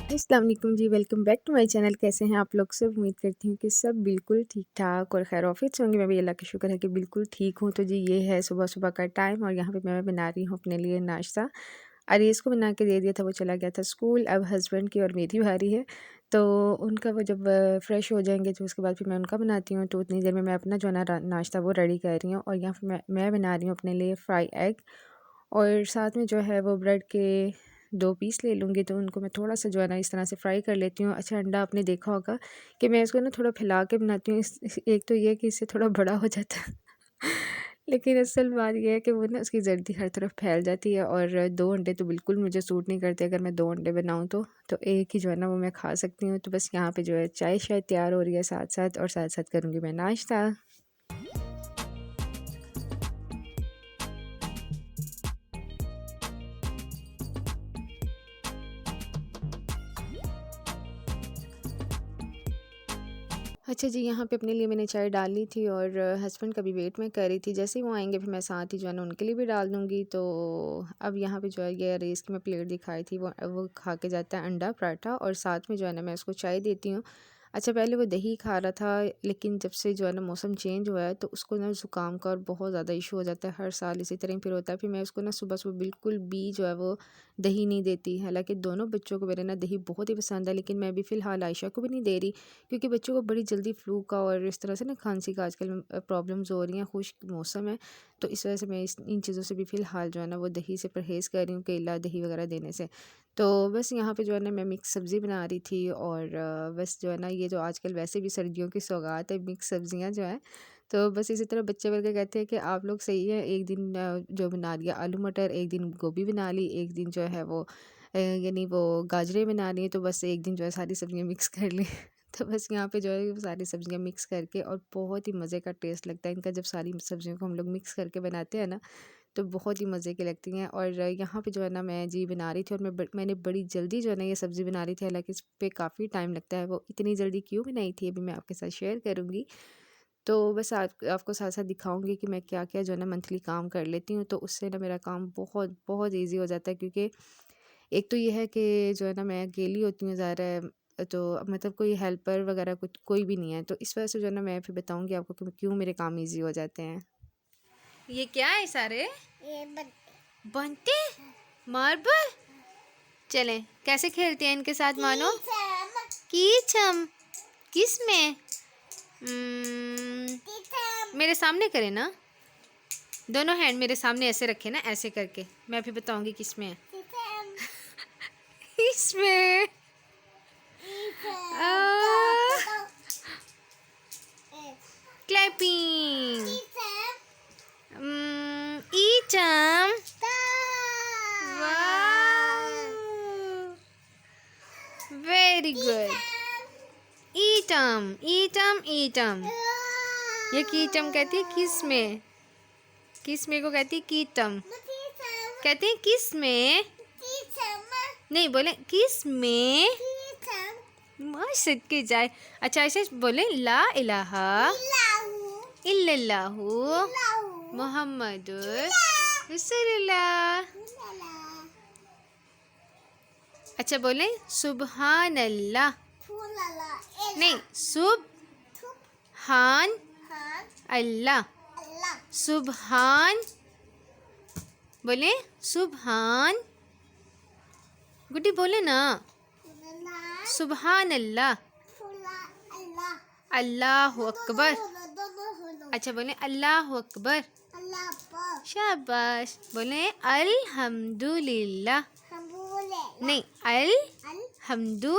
अस्सलाम वालेकुम जी, welcome back to my channel. कैसे हैं आप लोग सब? उम्मीद करती हूँ कि सब बिल्कुल ठीक-ठाक और खैर ऑफिस होंगे। मैं भी अल्लाह का शुक्र है कि बिल्कुल ठीक हूँ। तो जी ये है सुबह-सुबह का टाइम और यहाँ पे मैं बना रही हूँ अपने लिए नाश्ता। अरीज़ को बना के दे दिया था, वो चला गया था स्कूल। अब हस्बैंड की और मेरी बारी है। तो उनका वो जब फ्रेश हो जाएँगे तो उसके बाद फिर मैं उनका बनाती हूँ। तो उतनी देर में मैं अपना जो है ना नाश्ता वो रेडी कर रही हूँ और यहाँ पे मैं बना रही हूँ अपने लिए फ्राई एग और साथ में जो है वो ब्रेड के 2 पीस ले लूँगी। तो उनको मैं थोड़ा-सा जो है ना इस तरह से फ्राई कर लेती हूँ। अच्छा, अंडा आपने देखा होगा कि मैं इसको ना थोड़ा फैला के बनाती हूँ। एक तो ये है कि इससे थोड़ा बड़ा हो जाता है लेकिन असल बात ये है कि वो ना उसकी जर्दी हर तरफ फैल जाती है और 2 अंडे तो बिल्कुल मुझे सूट नहीं करते अगर मैं 2 अंडे बनाऊँ तो एक ही जो है ना वो मैं खा सकती हूँ। तो बस यहाँ पे जो है चाय शायद तैयार हो रही है साथ-साथ और साथ-साथ करूँगी मैं नाश्ता। अच्छा जी, यहाँ पे अपने लिए मैंने चाय डाल ली थी और हस्बैंड का भी वेट मैं कर रही थी। जैसे ही वो आएँगे फिर मैं साथ ही जो है ना उनके लिए भी डाल दूँगी। तो अब यहाँ पे जो है ये रेस की मैं प्लेट दिखाई थी, वो खा के जाता है अंडा पराठा और साथ में जो है ना मैं उसको चाय देती हूँ। अच्छा, पहले वो दही खा रहा था लेकिन जब से जो है ना मौसम चेंज हुआ है तो उसको ना ज़ुकाम का और बहुत ज़्यादा इशू हो जाता है। हर साल इसी तरह ही फिर होता है। फिर मैं उसको ना सुबह-सुबह बिल्कुल भी जो है वो दही नहीं देती। हालाँकि दोनों बच्चों को मेरे ना दही बहुत ही पसंद है, लेकिन मैं भी फ़िलहाल आयशा को भी नहीं दे रही क्योंकि बच्चों को बड़ी जल्दी फ्लू का और इस तरह से ना खांसी का आजकल प्रॉब्लम्स हो रही हैं। खुश्क मौसम है तो इस वजह से मैं इन चीज़ों से भी फ़िलहाल जो है ना वो दही से परहेज़ कर रही हूँ, केला दही वगैरह देने से। तो बस यहाँ पे जो है ना मैं मिक्स सब्ज़ी बना रही थी और बस जो है ना ये जो आजकल वैसे भी सर्दियों की सौगात है मिक्स सब्ज़ियाँ जो हैं। तो बस इसी तरह बच्चे वगैरह कहते हैं कि आप लोग सही है, एक दिन जो बना लिया आलू मटर, एक दिन गोभी बना ली, एक दिन जो है वो यानी वो गाजरें बना ली, तो बस एक दिन जो है सारी सब्ज़ियाँ मिक्स कर ली। तो बस यहाँ पे जो है वो सारी सब्ज़ियाँ मिक्स करके और बहुत ही मज़े का टेस्ट लगता है इनका जब सारी सब्ज़ियों को हम लोग मिक्स करके बनाते हैं ना, तो बहुत ही मज़े की लगती हैं। और यहाँ पे जो है ना मैं जी बना रही थी और मैंने बड़ी जल्दी जो है ना ये सब्ज़ी बना रही थी, हालाँकि इस पे काफ़ी टाइम लगता है। वो इतनी जल्दी क्यों बनाई थी अभी मैं आपके साथ शेयर करूँगी। तो बस आपको साथ-साथ दिखाऊँगी कि मैं क्या-क्या जो है ना मंथली काम कर लेती हूँ, तो उससे ना मेरा काम बहुत बहुत ईज़ी हो जाता है। क्योंकि एक तो ये है कि जो है ना मैं अकेली होती हूँ ज़ाहिर है, तो मतलब कोई हेल्पर वगैरह कुछ कोई भी नहीं है, तो इस वजह से जो है ना मैं फिर बताऊँगी आपको कि क्यों मेरे काम ईज़ी हो जाते हैं। ये क्या है सारे? ये बनते मार्बल। चलें कैसे खेलते हैं इनके साथ मानो। कीचम किस में? मेरे सामने करें ना, दोनों हैंड मेरे सामने ऐसे रखे ना, ऐसे करके मैं भी बताऊंगी किस में है। इसमें क्लैपिंग। ईचम। Very good. ईटम ईटम ईटम। ये कीटम कहती है किस में, किस में को कहती है कीटम, कहते हैं किस में, नहीं बोले किस में, मस्त के जाए। अच्छा ऐसे बोले ला इलाहा इल्लल्लाहु मुहम्मदुर रसूलुल्लाह। अच्छा बोले सुबहान अल्लाह, नहीं सुबहान अल्लाह, सुबहान बोले सुबहान, गुड्डी बोले ना सुबहान अल्लाह, अल्लाह अकबर। अच्छा बोले अल्लाह अकबर, शाबाश। बोले अल्हम्दुलिल्लाह, नहीं हमदू,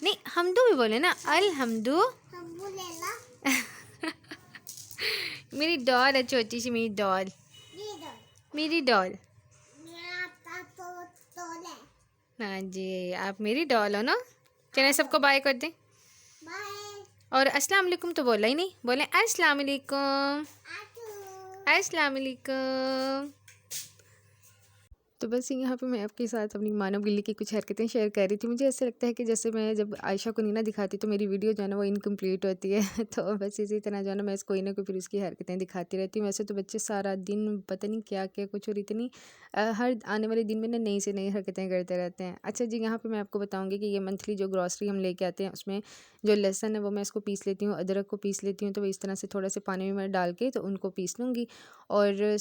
नहीं हमदू भी बोले ना अल्हम्दु। मेरी डॉल है छोटी सी, मेरी डॉल, मेरी डॉल। हाँ जी आप मेरी डॉल हो ना। चलिए सबको बाय कर दें और अस्सलाम वालेकुम तो बोला ही नहीं, बोले अस्सलाम वालेकुम, अस्सलाम वालेकुम। तो बस यहाँ पे मैं आपके साथ अपनी मानव गिल्ली की कुछ हरकतें शेयर कर रही थी। मुझे ऐसा लगता है कि जैसे मैं जब आयशा को नहीं ना दिखाती तो मेरी वीडियो जो है ना वो इनकम्प्लीट होती है। तो बस इसी तरह जो है ना मैं कोई ना कोई फिर उसकी हरकतें दिखाती रहती हूँ। वैसे तो बच्चे सारा दिन पता नहीं क्या-क्या कुछ और इतनी हर आने वाले दिन में ना नई से नई हरकतें करते रहते हैं। अच्छा जी, यहाँ पे मैं आपको बताऊँगी कि ये मंथली जो ग्रॉसरी हम लेके आते हैं उसमें जो लहसुन है वो मैं इसको पीस लेती हूँ, अदरक को पीस लेती हूँ। तो इस तरह से थोड़ा से पानी में मैं डाल के तो उनको पीस लूँगी और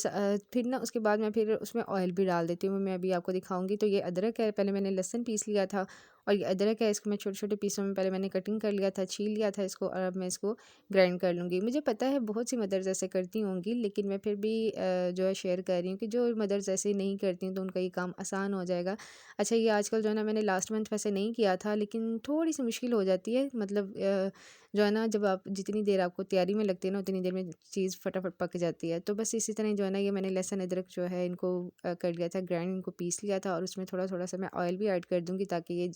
फिर ना उसके बाद मैं फिर उसमें ऑयल भी डाल देती हूँ। मैं अभी आपको दिखाऊँगी। तो ये अदरक है, पहले मैंने लहसुन पीस लिया था और ये अदरक है, इसको मैं छोटे-छोटे पीसों में पहले मैंने कटिंग कर लिया था, छील लिया था इसको और अब मैं इसको ग्राइंड कर लूँगी। मुझे पता है बहुत सी मदर्स ऐसे करती होंगी, लेकिन मैं फिर भी जो है शेयर कर रही हूँ कि जो मदर्स ऐसे नहीं करती हैं तो उनका ये काम आसान हो जाएगा। अच्छा, ये आजकल जो है ना मैंने लास्ट मंथ वैसे नहीं किया था, लेकिन थोड़ी-सी मुश्किल हो जाती है। मतलब जो है ना जब आप जितनी देर आपको तैयारी में लगती है ना उतनी देर में चीज़ फटाफट पक जाती है। तो बस इसी तरह जो है ना ये मैंने लहसुन अदरक जो है इनको कर लिया था ग्राइंड, इनको पीस लिया था और उसमें थोड़ा-थोड़ा सा मैं ऑयल भी ऐड कर दूँगी ताकि ये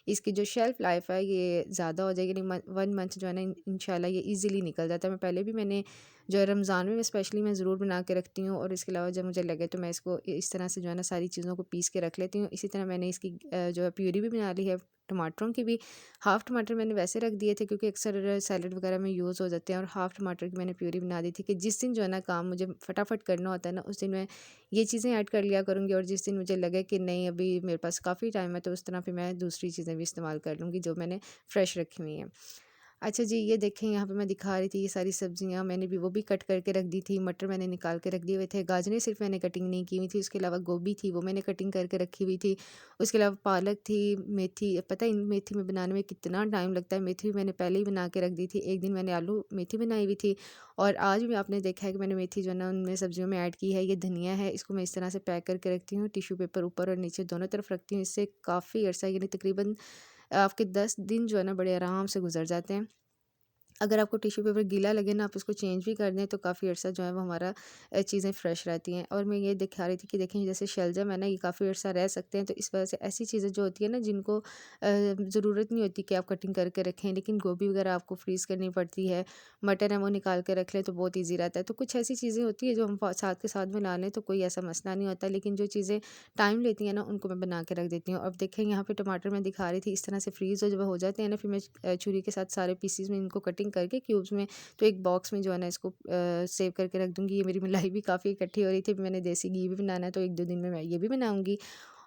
इसकी जो शेल्फ़ लाइफ़ है ये ज़्यादा हो जाएगी। यानी 1 मंथ जो है ना इंशाल्लाह ये ईज़िली निकल जाता है। मैं पहले भी मैंने जो है रमज़ान में स्पेशली मैं ज़रूर बना के रखती हूँ और इसके अलावा जब मुझे लगे तो मैं इसको इस तरह से जो है ना सारी चीज़ों को पीस के रख लेती हूँ। इसी तरह मैंने इसकी जो है प्यूरी भी बना ली है, टमाटरों की भी। हाफ़ टमाटर मैंने वैसे रख दिए थे क्योंकि अक्सर सैलड वगैरह में यूज़ हो जाते हैं, और हाफ़ टमाटर की मैंने प्यूरी बना दी थी कि जिस दिन जो है ना काम मुझे फटाफट करना होता है ना उस दिन मैं ये चीज़ें ऐड कर लिया करूँगी, और जिस दिन मुझे लगे कि नहीं अभी मेरे पास काफ़ी टाइम है तो उस तरह फिर मैं दूसरी चीज़ें भी इस्तेमाल कर लूँगी जो मैंने फ्रेश रखी हुई हैं। अच्छा जी, ये देखें यहाँ पे मैं दिखा रही थी ये सारी सब्जियाँ मैंने भी वो भी कट करके रख दी थी। मटर मैंने निकाल के रख दिए हुए थे। गाजरें सिर्फ़ मैंने कटिंग नहीं की हुई थी, उसके अलावा गोभी थी वो मैंने कटिंग करके रखी हुई थी। उसके अलावा पालक थी, मेथी, पता है इन मेथी में बनाने में कितना टाइम लगता है। मेथी भी मैंने पहले ही बना के रख दी थी। एक दिन मैंने आलू मेथी बनाई हुई थी और आज भी आपने देखा है कि मैंने मेथी जो है ना उनमें सब्जियों में ऐड की है। ये धनिया है, इसको मैं इस तरह से पैक करके रखती हूँ, टिश्यू पेपर ऊपर और नीचे दोनों तरफ रखती हूँ। इससे काफ़ी अरसा यानी तकरीबन आपके 10 दिन जो है ना बड़े आराम से गुज़र जाते हैं। अगर आपको टिश्यू पेपर गीला लगे ना आप उसको चेंज भी कर दें तो काफ़ी अर्सा जो है वो हमारा चीज़ें फ़्रेश रहती हैं। और मैं ये दिखा रही थी कि देखें जैसे शलजम है ना ये काफ़ी अर्सा रह सकते हैं, तो इस वजह से ऐसी चीज़ें जो होती है ना जिनको ज़रूरत नहीं होती कि आप कटिंग करके रखें, लेकिन गोभी वगैरह आपको फ्रीज़ करनी पड़ती है, मटर है वो निकाल के रख लें तो बहुत ईजी रहता है। तो कुछ ऐसी चीज़ें होती है जो हम साथ के साथ बना लें तो कोई ऐसा मसला नहीं होता, लेकिन जो चीज़ें टाइम लेती हैं ना उनको मैं बना के रख देती हूँ। अब देखें यहाँ पे टमाटर मैं दिखा रही थी इस तरह से फ्रीज़ जब हो जाते हैं ना फिर मैं छुरी के साथ सारे पीसीज में इनको कटिंग करके क्यूब्स में तो एक बॉक्स में जो है ना इसको सेव करके रख दूँगी। ये मेरी मलाई भी काफ़ी इकट्ठी हो रही थी, मैंने देसी घी भी बनाना है तो 1-2 दिन में मैं ये भी बनाऊँगी।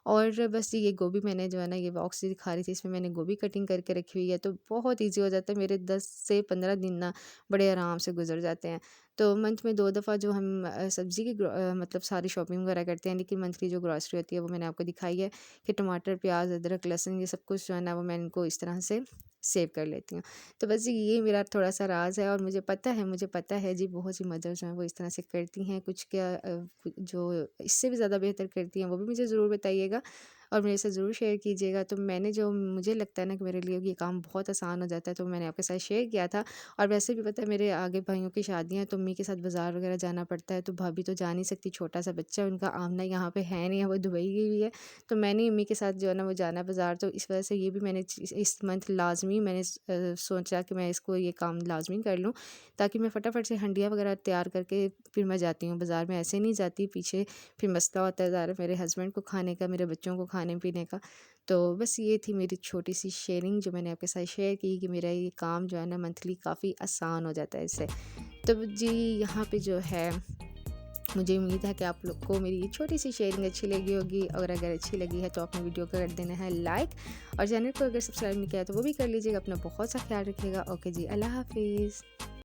और बस ये गोभी मैंने जो है ना ये बॉक्स ही दिखा रही थी, इसमें मैंने गोभी कटिंग करके रखी हुई है, तो बहुत ईज़ी हो जाता है। मेरे 10 से 15 दिन ना बड़े आराम से गुज़र जाते हैं। तो मंथ में 2 दफ़ा जो हम सब्ज़ी की मतलब सारी शॉपिंग वगैरह करते हैं, लेकिन मंथली जो ग्रॉसरी होती है वो मैंने आपको दिखाई है कि टमाटर, प्याज़, अदरक, लहसुन ये सब कुछ जो है ना वो मैं इनको इस तरह से सेव कर लेती हूँ। तो बस ये मेरा थोड़ा-सा राज़ है, और मुझे पता है जी बहुत सी मदर्स जो हैं वो इस तरह से करती हैं। कुछ क्या जो इससे भी ज़्यादा बेहतर करती हैं वो भी मुझे ज़रूर बताइएगा और मेरे साथ ज़रूर शेयर कीजिएगा। तो मैंने जो मुझे लगता है ना कि मेरे लिए ये काम बहुत आसान हो जाता है तो मैंने आपके साथ शेयर किया था। और वैसे भी पता है मेरे आगे भाइयों की शादियाँ हैं तो अम्मी के साथ बाज़ार वगैरह जाना पड़ता है, तो भाभी तो जा नहीं सकती, छोटा-सा बच्चा है उनका, आमना यहाँ पे है नहीं है, वो दुबई गई हुई है। तो मैंने अम्मी के साथ जो है ना वो जाना है बाज़ार, तो इस वजह से ये भी मैंने इस मंथ लाज़मी मैंने सोचा कि मैं इसको ये काम लाज़मी कर लूँ ताकि मैं फटाफट से हंडिया वगैरह तैयार करके फिर मैं जाती हूँ बाज़ार में, ऐसे नहीं जाती पीछे फिर मसला होता है ज़्यादा मेरे हस्बैंड को खाने का, मेरे बच्चों को खाने-पीने का। तो बस ये थी मेरी छोटी-सी शेयरिंग जो मैंने आपके साथ शेयर की कि मेरा ये काम जो है ना मंथली काफ़ी आसान हो जाता है इससे। तो जी यहाँ पे जो है मुझे उम्मीद है कि आप लोग को मेरी ये छोटी-सी शेयरिंग अच्छी लगी होगी, और अगर अच्छी लगी है तो आपने वीडियो को कर देना है लाइक, और चैनल को अगर सब्सक्राइब नहीं किया तो वो भी कर लीजिएगा। अपना बहुत सा ख्याल रखिएगा। ओके जी, अल्लाह हाफ़िज़।